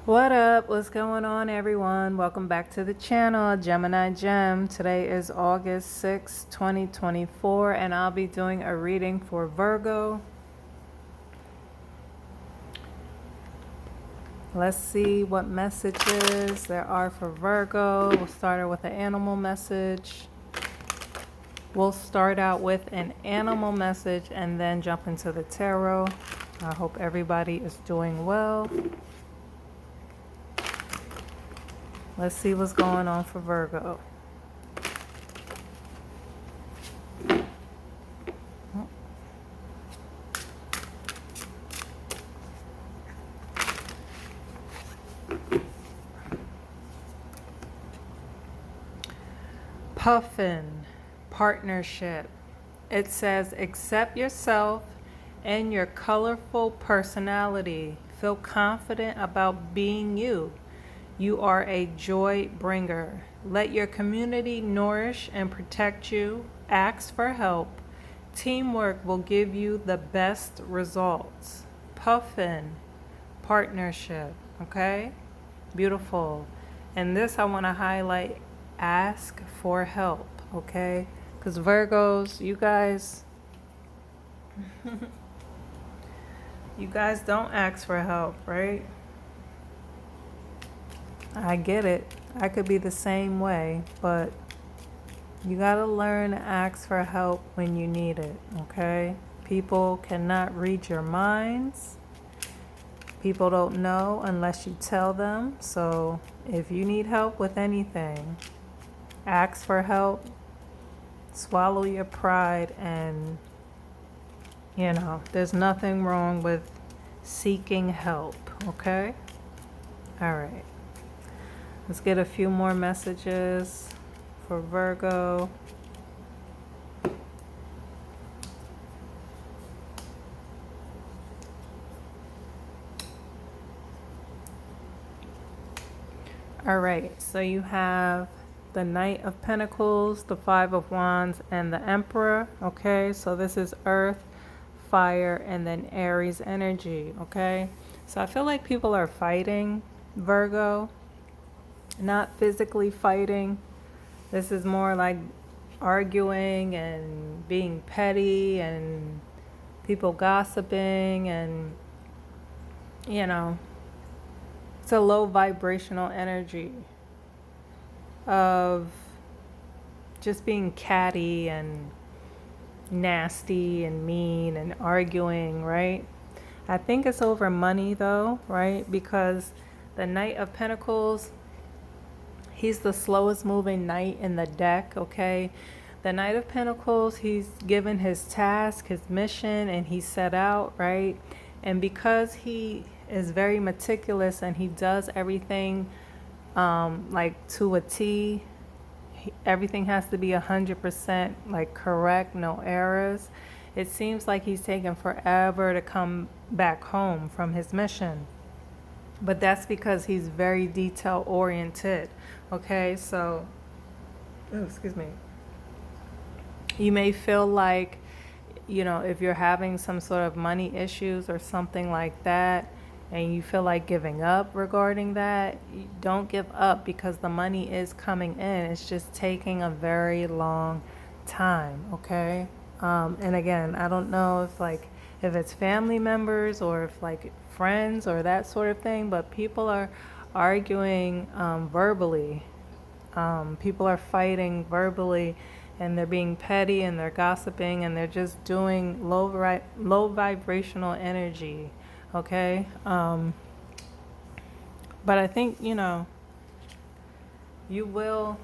What up? What's going on, everyone? Welcome back to the channel, Gemini Gem. Today is August 6, 2024, and I'll be doing a reading for Virgo. Let's see what messages there are for Virgo. We'll start out with an animal message. We'll start out with an animal message and then jump into the tarot. I hope everybody is doing well. Let's see what's going on for Virgo. Puffin, partnership. It says, accept yourself and your colorful personality. Feel confident about being you. You are a joy bringer. Let your community nourish and protect you. Ask for help. Teamwork will give you the best results. Puffin, partnership. Okay? Beautiful. And this I want to highlight, ask for help. Okay? Because Virgos, you guys, you guys don't ask for help, right? I get it. I could be the same way, but you gotta learn to ask for help when you need it, okay? People cannot read your minds. People don't know unless you tell them. So if you need help with anything, ask for help, swallow your pride, and, there's nothing wrong with seeking help, okay? All right. Let's get a few more messages for Virgo. All right, so you have the Knight of Pentacles, the Five of Wands, and the Emperor. Okay, so this is Earth, Fire, and then Aries energy. Okay, so I feel like people are fighting, Virgo. Not physically fighting. This is more like arguing and being petty and people gossiping, and it's a low vibrational energy of just being catty and nasty and mean and arguing, right? I think it's over money though, right? Because the Knight of Pentacles, he's the slowest moving knight in the deck, okay? The Knight of Pentacles, he's given his task, his mission, and he set out, right? And because he is very meticulous and he does everything like to a T, everything has to be 100% like correct, no errors. It seems like he's taken forever to come back home from his mission. But that's because he's very detail oriented. Okay, so, excuse me. You may feel like, if you're having some sort of money issues or something like that, and you feel like giving up regarding that, don't give up, because the money is coming in. It's just taking a very long time, okay? And again, I don't know if it's family members or if like friends or that sort of thing, but people are arguing verbally. People are fighting verbally, and they're being petty and they're gossiping and they're just doing low vibrational energy, okay? But I think, you will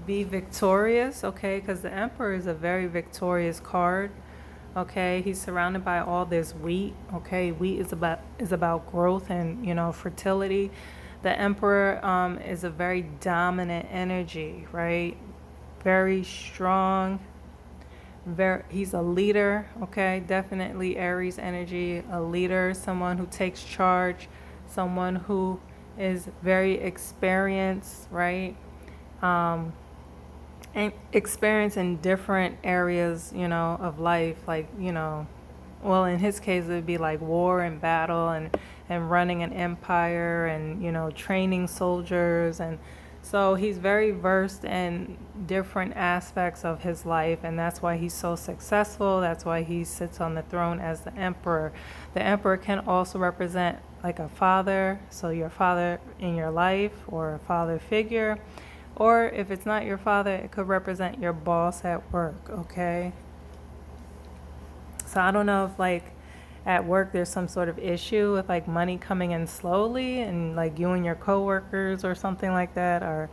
be victorious, okay? Because the Emperor is a very victorious card, okay? He's surrounded by all this wheat, okay? Wheat is about growth and, fertility. The Emperor is a very dominant energy, right? Very strong. He's a leader, okay? Definitely Aries energy, a leader, someone who takes charge, someone who is very experienced, right? And experience in different areas, of life, like, well, in his case, it would be like war and battle and running an empire and, training soldiers. And so he's very versed in different aspects of his life. And that's why he's so successful. That's why he sits on the throne as the emperor. The emperor can also represent like a father. So your father in your life or a father figure. Or if it's not your father, it could represent your boss at work, okay? So I don't know if like at work there's some sort of issue with like money coming in slowly and like you and your coworkers or something like that are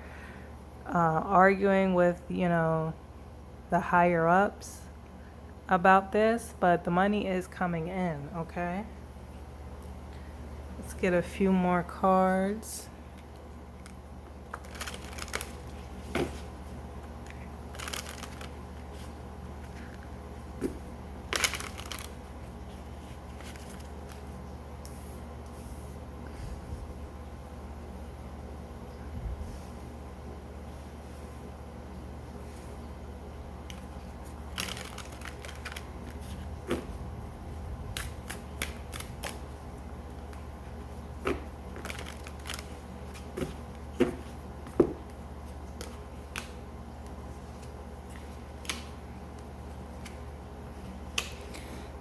arguing with, the higher ups about this, but the money is coming in, okay? Let's get a few more cards.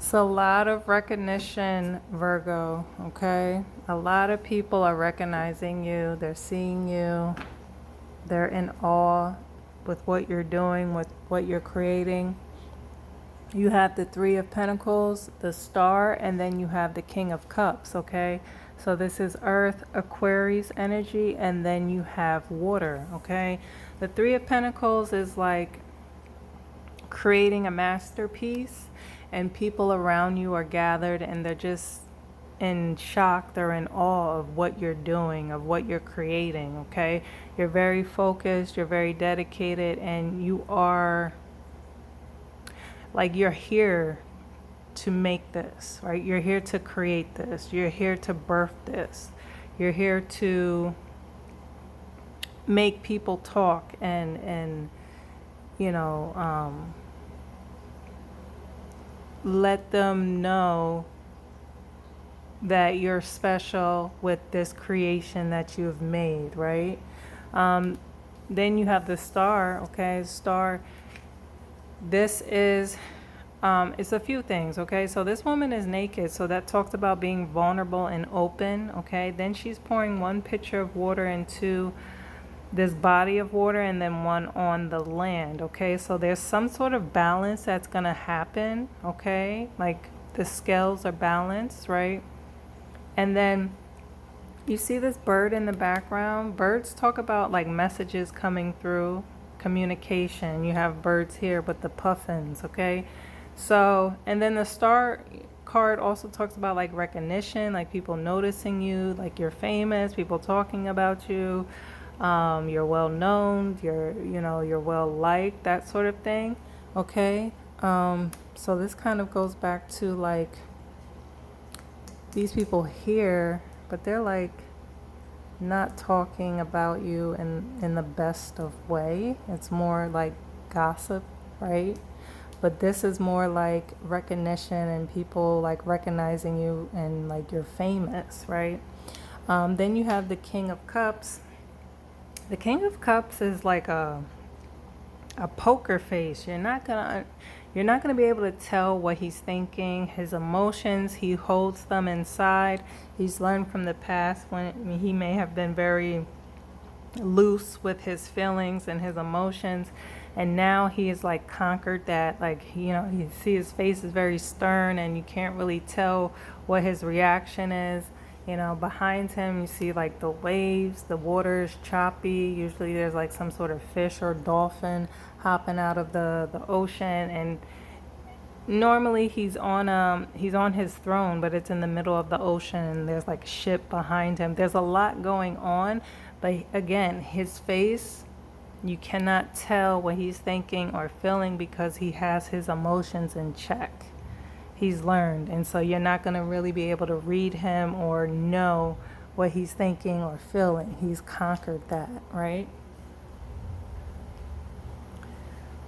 It's a lot of recognition, Virgo, okay? A lot of people are recognizing you. They're seeing you. They're in awe with what you're doing, with what you're creating. You have the Three of Pentacles, the Star, and then you have the King of Cups, okay? So this is Earth, Aquarius energy, and then you have water, okay? The Three of Pentacles is like creating a masterpiece, and people around you are gathered and they're just in shock. They're in awe of what you're doing, of what you're creating, okay? You're very focused, you're very dedicated, and you are like, you're here to make this, right? You're here to create this. You're here to birth this. You're here to make people talk and let them know that you're special with this creation that you've made, right? Then you have the Star, okay? Star, this is, it's a few things, okay? So this woman is naked, so that talks about being vulnerable and open, okay? Then she's pouring one pitcher of water into this body of water and then one on the land, okay? So there's some sort of balance that's gonna happen, okay? Like the scales are balanced, right? And then you see this bird in the background. Birds talk about like messages coming through, communication. You have birds here with the puffins, okay? So, and then the Star card also talks about like recognition, like people noticing you, like you're famous, people talking about you. You're well known, you're well liked, that sort of thing, okay? So this kind of goes back to like these people here, but they're like not talking about you in the best of way. It's more like gossip, right? But this is more like recognition and people like recognizing you and like you're famous, right? Then you have the King of Cups. The King of Cups is like a poker face. You're not gonna be able to tell what he's thinking, his emotions. He holds them inside. He's learned from the past when he may have been very loose with his feelings and his emotions, and now he is like conquered that. Like, you see his face is very stern and you can't really tell what his reaction is. Behind him you see like the waves, the water is choppy. Usually there's like some sort of fish or dolphin hopping out of the ocean, and normally he's on his throne, but it's in the middle of the ocean and there's like a ship behind him. There's a lot going on, but again, his face, you cannot tell what he's thinking or feeling because he has his emotions in check. He's learned, and so you're not going to really be able to read him or know what he's thinking or feeling. He's conquered that, right?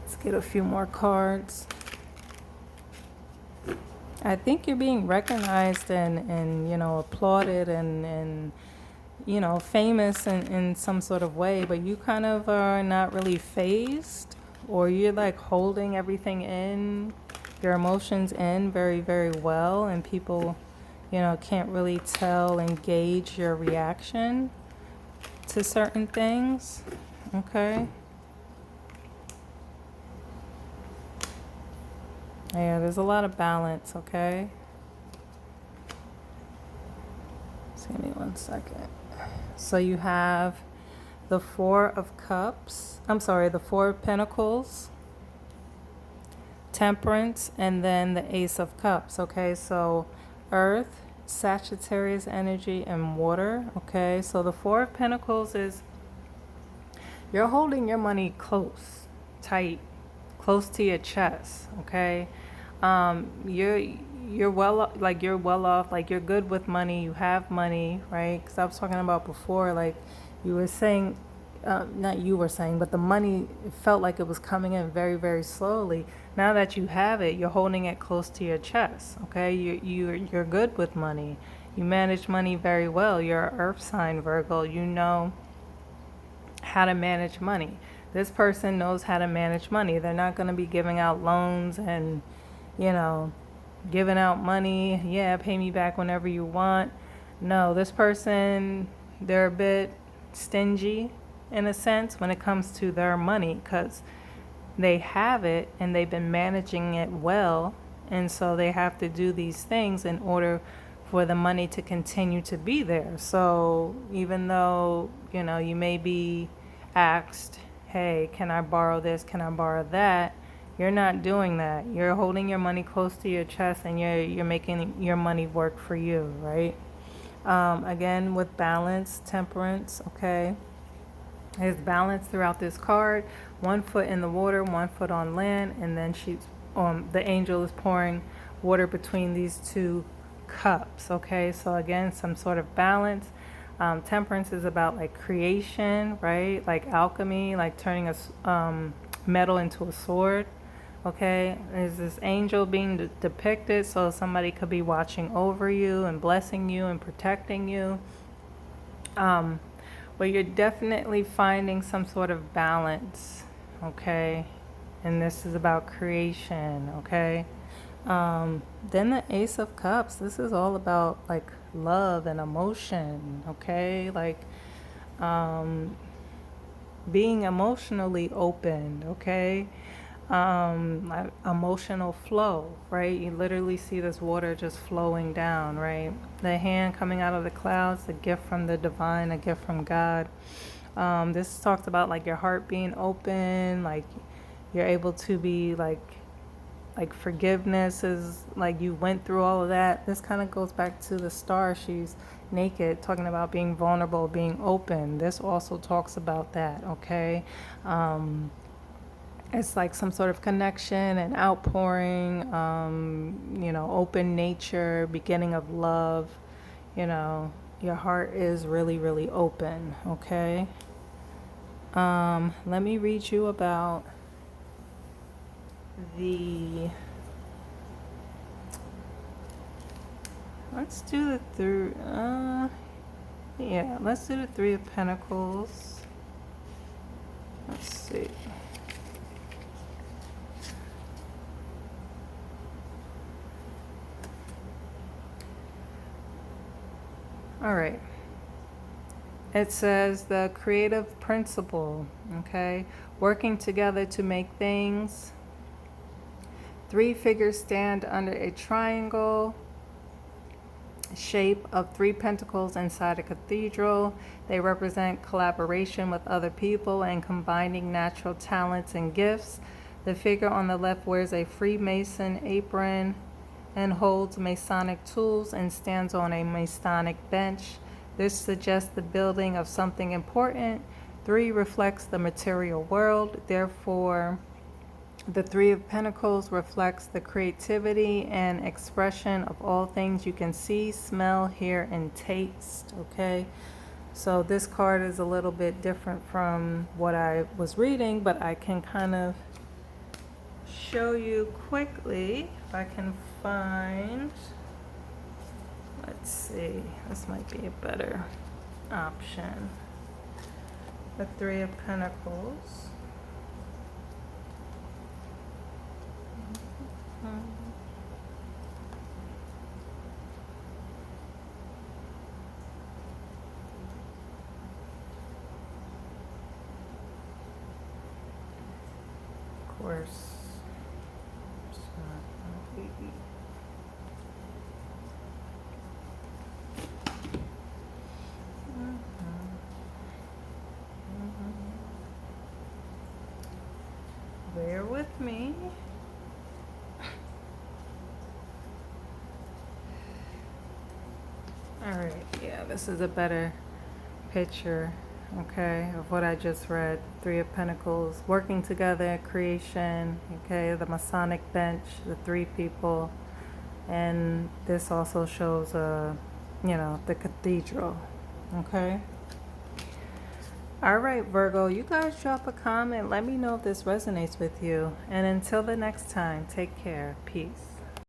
Let's get a few more cards. I think you're being recognized and applauded and famous in some sort of way, but you kind of are not really phased, or you're like holding everything in, your emotions in very, very well, and people, can't really tell and gauge your reaction to certain things. Okay. Yeah, there's a lot of balance, okay? Just give me 1 second. So you have the Four of Cups. I'm sorry, the Four of Pentacles, Temperance, and then the Ace of Cups, okay? So Earth, Sagittarius energy, and water, okay? So the Four of Pentacles is you're holding your money close, tight, close to your chest, okay? You're well off, like you're good with money, you have money, right? Because I was talking about before, like you were saying, not you were saying, but the money, it felt like it was coming in very, very slowly. Now that you have it, you're holding it close to your chest, okay? You're good with money. You manage money very well. You're an earth sign, Virgo. You know how to manage money. This person knows how to manage money. They're not going to be giving out loans and, giving out money. Yeah, pay me back whenever you want. No, this person, they're a bit stingy in a sense when it comes to their money, because they have it and they've been managing it well. And so they have to do these things in order for the money to continue to be there. So even though, you may be asked, hey, can I borrow this? Can I borrow that? You're not doing that. You're holding your money close to your chest, and you're making your money work for you, right? Again, with balance, temperance, okay? There's balance throughout this card. 1 foot in the water, 1 foot on land, and then the angel is pouring water between these two cups, okay? So again, some sort of balance. Temperance is about like creation, right? Like alchemy, like turning a metal into a sword, okay? Is this angel being depicted? So somebody could be watching over you and blessing you and protecting you. But you're definitely finding some sort of balance, okay? And this is about creation, okay? Then the Ace of Cups, this is all about like love and emotion, okay? Like being emotionally open, okay? Like emotional flow, right? You literally see this water just flowing down, right? The hand coming out of the clouds, a gift from the divine, a gift from God. This talks about like your heart being open, like you're able to be like forgiveness is like you went through all of that. This kind of goes back to the star. She's naked, talking about being vulnerable, being open. This also talks about that, okay? It's like some sort of connection and outpouring, open nature, beginning of love. Your heart is really, really open, okay? Let me read you about let's do the Three of Pentacles. Let's see. All right. It says the creative principle, okay? Working together to make things. 3 figures stand under a triangle shape of 3 pentacles inside a cathedral. They represent collaboration with other people and combining natural talents and gifts. The figure on the left wears a Freemason apron and holds Masonic tools and stands on a Masonic bench. This suggests the building of something important. 3 reflects the material world. Therefore, the 3 of Pentacles reflects the creativity and expression of all things you can see, smell, hear, and taste, okay? So this card is a little bit different from what I was reading, but I can kind of show you quickly, if I can find, let's see, this might be a better option. The Three of Pentacles. Of course. Bear with me. All right, yeah, this is a better picture, okay, of what I just read. Three of Pentacles, working together, creation, okay, the Masonic bench, the three people, and this also shows the cathedral, okay. All right, Virgo, you guys drop a comment. Let me know if this resonates with you. And until the next time, take care. Peace.